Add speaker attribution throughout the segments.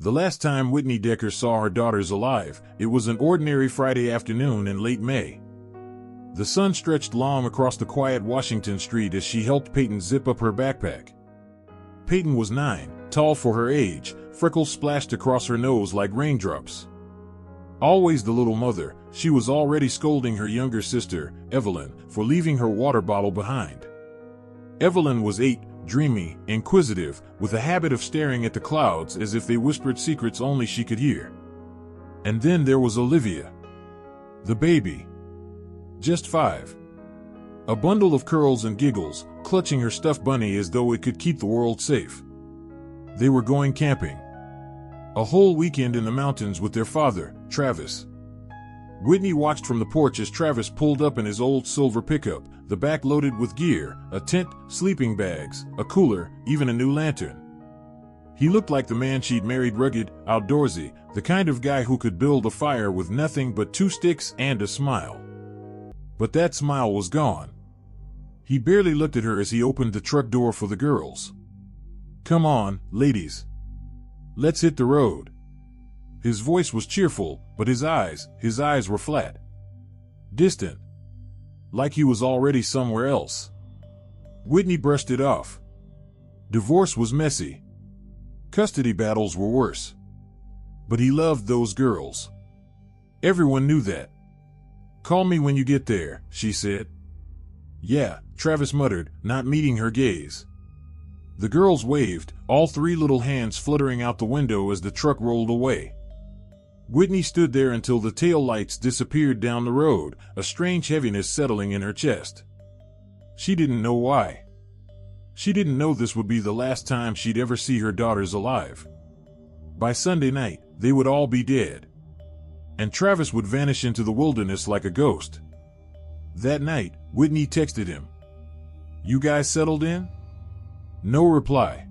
Speaker 1: The last time Whitney Decker saw her daughters alive, it was an ordinary Friday afternoon in late May. The sun stretched long across the quiet Washington street as she helped Paityn zip up her backpack. Paityn was 9, tall for her age, freckles splashed across her nose like raindrops. Always the little mother, she was already scolding her younger sister, Evelyn, for leaving her water bottle behind. Evelyn was 8, dreamy, inquisitive, with a habit of staring at the clouds as if they whispered secrets only she could hear. And then there was Olivia, the baby. Just 5. A bundle of curls and giggles, clutching her stuffed bunny as though it could keep the world safe. They were going camping. A whole weekend in the mountains with their father, Travis. Whitney watched from the porch as Travis pulled up in his old silver pickup, the back loaded with gear, a tent, sleeping bags, a cooler, even a new lantern. He looked like the man she'd married, rugged, outdoorsy, the kind of guy who could build a fire with nothing but 2 sticks and a smile. But that smile was gone. He barely looked at her as he opened the truck door for the girls. "Come on, ladies. Let's hit the road." His voice was cheerful, but his eyes were flat. Distant. Like he was already somewhere else. Whitney brushed it off. Divorce was messy. Custody battles were worse. But he loved those girls. Everyone knew that. "Call me when you get there," she said. "Yeah," Travis muttered, not meeting her gaze. The girls waved, all 3 little hands fluttering out the window as the truck rolled away. Whitney stood there until the tail lights disappeared down the road, a strange heaviness settling in her chest. She didn't know why. She didn't know this would be the last time she'd ever see her daughters alive. By Sunday night, they would all be dead. And Travis would vanish into the wilderness like a ghost. That night, Whitney texted him. "You guys settled in?" No reply.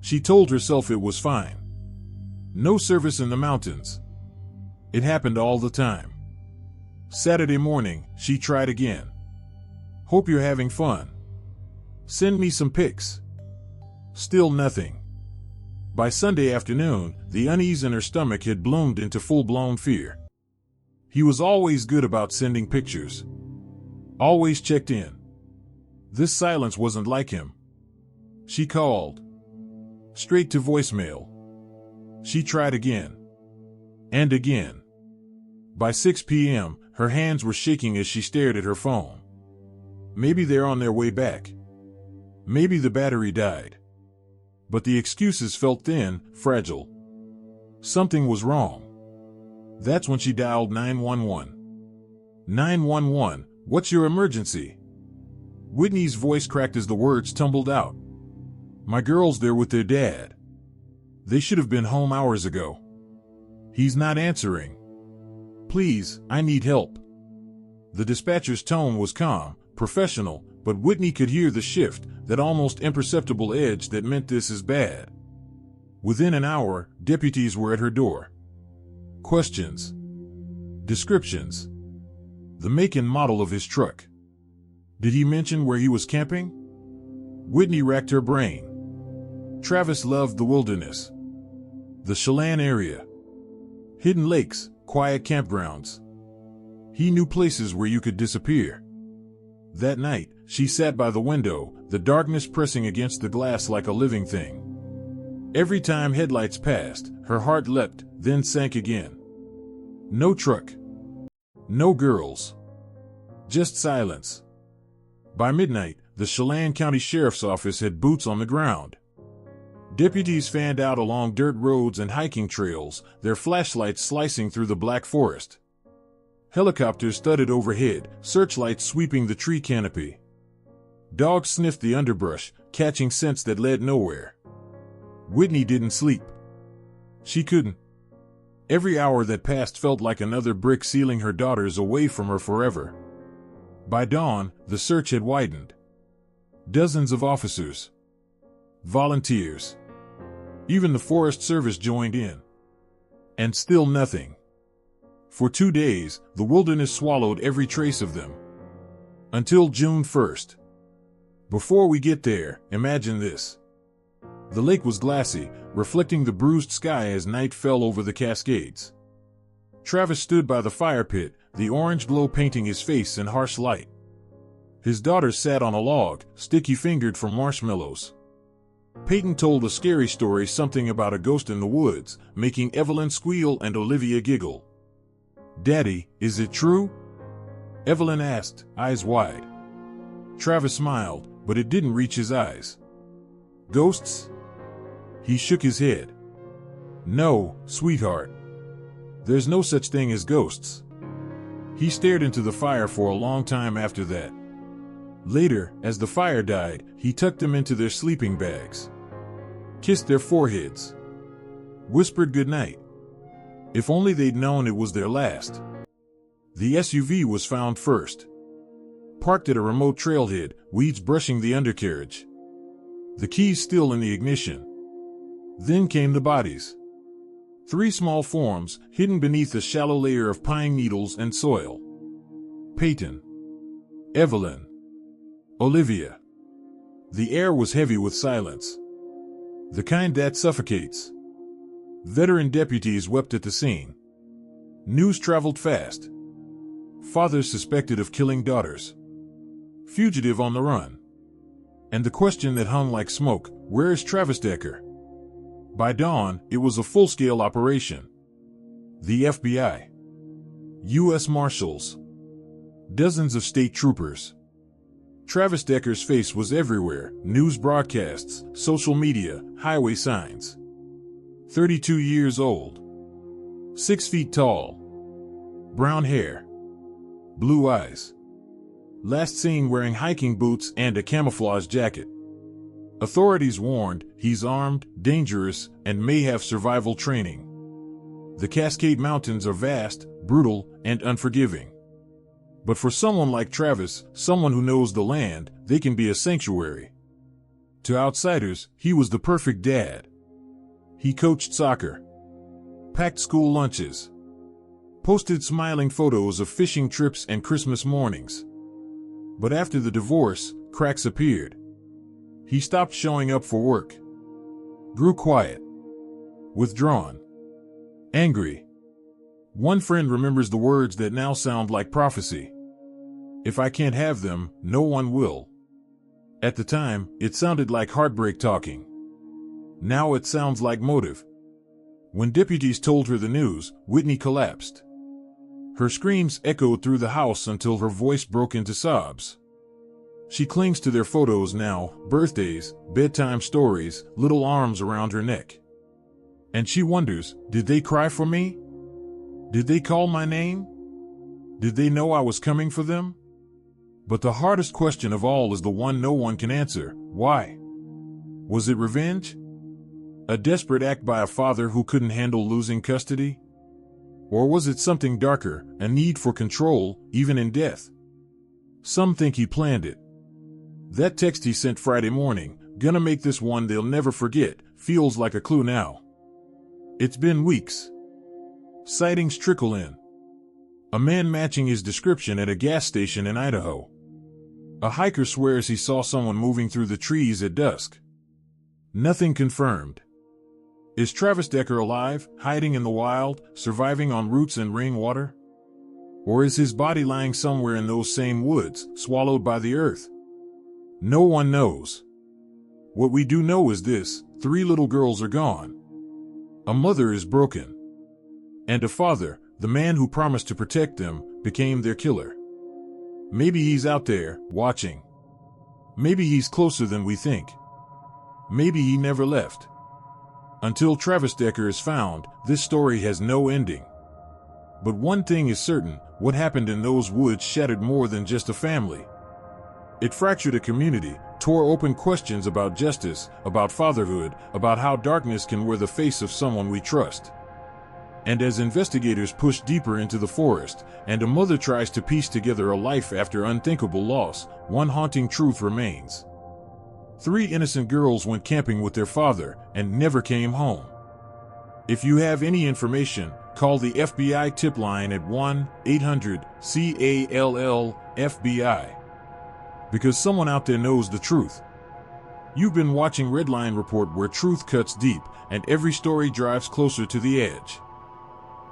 Speaker 1: She told herself it was fine. No service in the mountains. It happened all the time. Saturday morning, she tried again. "Hope you're having fun. Send me some pics." Still nothing. By Sunday afternoon, the unease in her stomach had bloomed into full-blown fear. He was always good about sending pictures. Always checked in. This silence wasn't like him. She called. Straight to voicemail. She tried again. And again. By 6 p.m., her hands were shaking as she stared at her phone. Maybe they're on their way back. Maybe the battery died. But the excuses felt thin, fragile. Something was wrong. That's when she dialed 911. 911, what's your emergency? Whitney's voice cracked as the words tumbled out. My girls, they're with their dad. They should have been home hours ago. He's not answering. Please, I need help. The dispatcher's tone was calm, professional, but Whitney could hear the shift, that almost imperceptible edge that meant this is bad. Within an hour, deputies were at her door. Questions. Descriptions. The make and model of his truck. Did he mention where he was camping? Whitney racked her brain. Travis loved the wilderness. The Chelan area. Hidden lakes, quiet campgrounds. He knew places where you could disappear. That night, she sat by the window, the darkness pressing against the glass like a living thing. Every time headlights passed, her heart leapt, then sank again. No truck. No girls. Just silence. By midnight, the Chelan County Sheriff's Office had boots on the ground. Deputies fanned out along dirt roads and hiking trails, their flashlights slicing through the black forest. Helicopters thudded overhead, searchlights sweeping the tree canopy. Dogs sniffed the underbrush, catching scents that led nowhere. Whitney didn't sleep. She couldn't. Every hour that passed felt like another brick sealing her daughters away from her forever. By dawn, the search had widened. Dozens of officers. Volunteers. Even the Forest Service joined in. And still nothing. For 2 days, the wilderness swallowed every trace of them. Until June 1st. Before we get there, imagine this. The lake was glassy, reflecting the bruised sky as night fell over the Cascades. Travis stood by the fire pit, the orange glow painting his face in harsh light. His daughter sat on a log, sticky-fingered from marshmallows. Paityn told a scary story, something about a ghost in the woods, making Evelyn squeal and Olivia giggle. "Daddy, is it true?" Evelyn asked, eyes wide. Travis smiled, but it didn't reach his eyes. "Ghosts?" He shook his head. "No, sweetheart. There's no such thing as ghosts." He stared into the fire for a long time after that. Later, as the fire died, he tucked them into their sleeping bags, kissed their foreheads, whispered goodnight. If only they'd known it was their last. The SUV was found first, parked at a remote trailhead, weeds brushing the undercarriage. The keys still in the ignition. Then came the bodies. 3 small forms, hidden beneath a shallow layer of pine needles and soil. Paityn, Evelyn, Olivia. The air was heavy with silence, the kind that suffocates. Veteran deputies wept at the scene. News traveled fast. Fathers suspected of killing daughters. Fugitive on the run. And the question that hung like smoke, where is Travis Decker? By dawn, it was a full-scale operation. The FBI, U.S. Marshals, dozens of state troopers. Travis Decker's face was everywhere, news broadcasts, social media, highway signs. 32 years old. 6 feet tall. Brown hair. Blue eyes. Last seen wearing hiking boots and a camouflage jacket. Authorities warned, he's armed, dangerous, and may have survival training. The Cascade Mountains are vast, brutal, and unforgiving. But for someone like Travis, someone who knows the land, they can be a sanctuary. To outsiders, he was the perfect dad. He coached soccer, packed school lunches, posted smiling photos of fishing trips and Christmas mornings. But after the divorce, cracks appeared. He stopped showing up for work, grew quiet, withdrawn, angry. One friend remembers the words that now sound like prophecy. "If I can't have them, no one will." At the time, it sounded like heartbreak talking. Now it sounds like motive. When deputies told her the news, Whitney collapsed. Her screams echoed through the house until her voice broke into sobs. She clings to their photos now, birthdays, bedtime stories, little arms around her neck. And she wonders, did they cry for me? Did they call my name? Did they know I was coming for them? But the hardest question of all is the one no one can answer. Why? Was it revenge? A desperate act by a father who couldn't handle losing custody? Or was it something darker, a need for control, even in death? Some think he planned it. That text he sent Friday morning, "Gonna make this one they'll never forget," feels like a clue now. It's been weeks. Sightings trickle in. A man matching his description at a gas station in Idaho. A hiker swears he saw someone moving through the trees at dusk. Nothing confirmed. Is Travis Decker alive, hiding in the wild, surviving on roots and rainwater? Or is his body lying somewhere in those same woods, swallowed by the earth? No one knows. What we do know is this: 3 little girls are gone. A mother is broken. And a father, the man who promised to protect them, became their killer. Maybe he's out there, watching. Maybe he's closer than we think. Maybe he never left. Until Travis Decker is found, this story has no ending. But one thing is certain: what happened in those woods shattered more than just a family. It fractured a community, tore open questions about justice, about fatherhood, about how darkness can wear the face of someone we trust. And as investigators push deeper into the forest, and a mother tries to piece together a life after unthinkable loss, one haunting truth remains. 3 innocent girls went camping with their father and never came home. If you have any information, call the FBI tip line at 1-800-CALL-FBI. Because someone out there knows the truth. You've been watching Redline Report, where truth cuts deep and every story drives closer to the edge.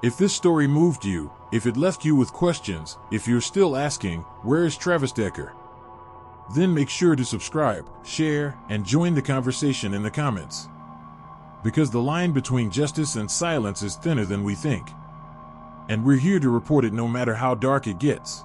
Speaker 1: If this story moved you, if it left you with questions, if you're still asking, where is Travis Decker? Then make sure to subscribe, share, and join the conversation in the comments. Because the line between justice and silence is thinner than we think. And we're here to report it no matter how dark it gets.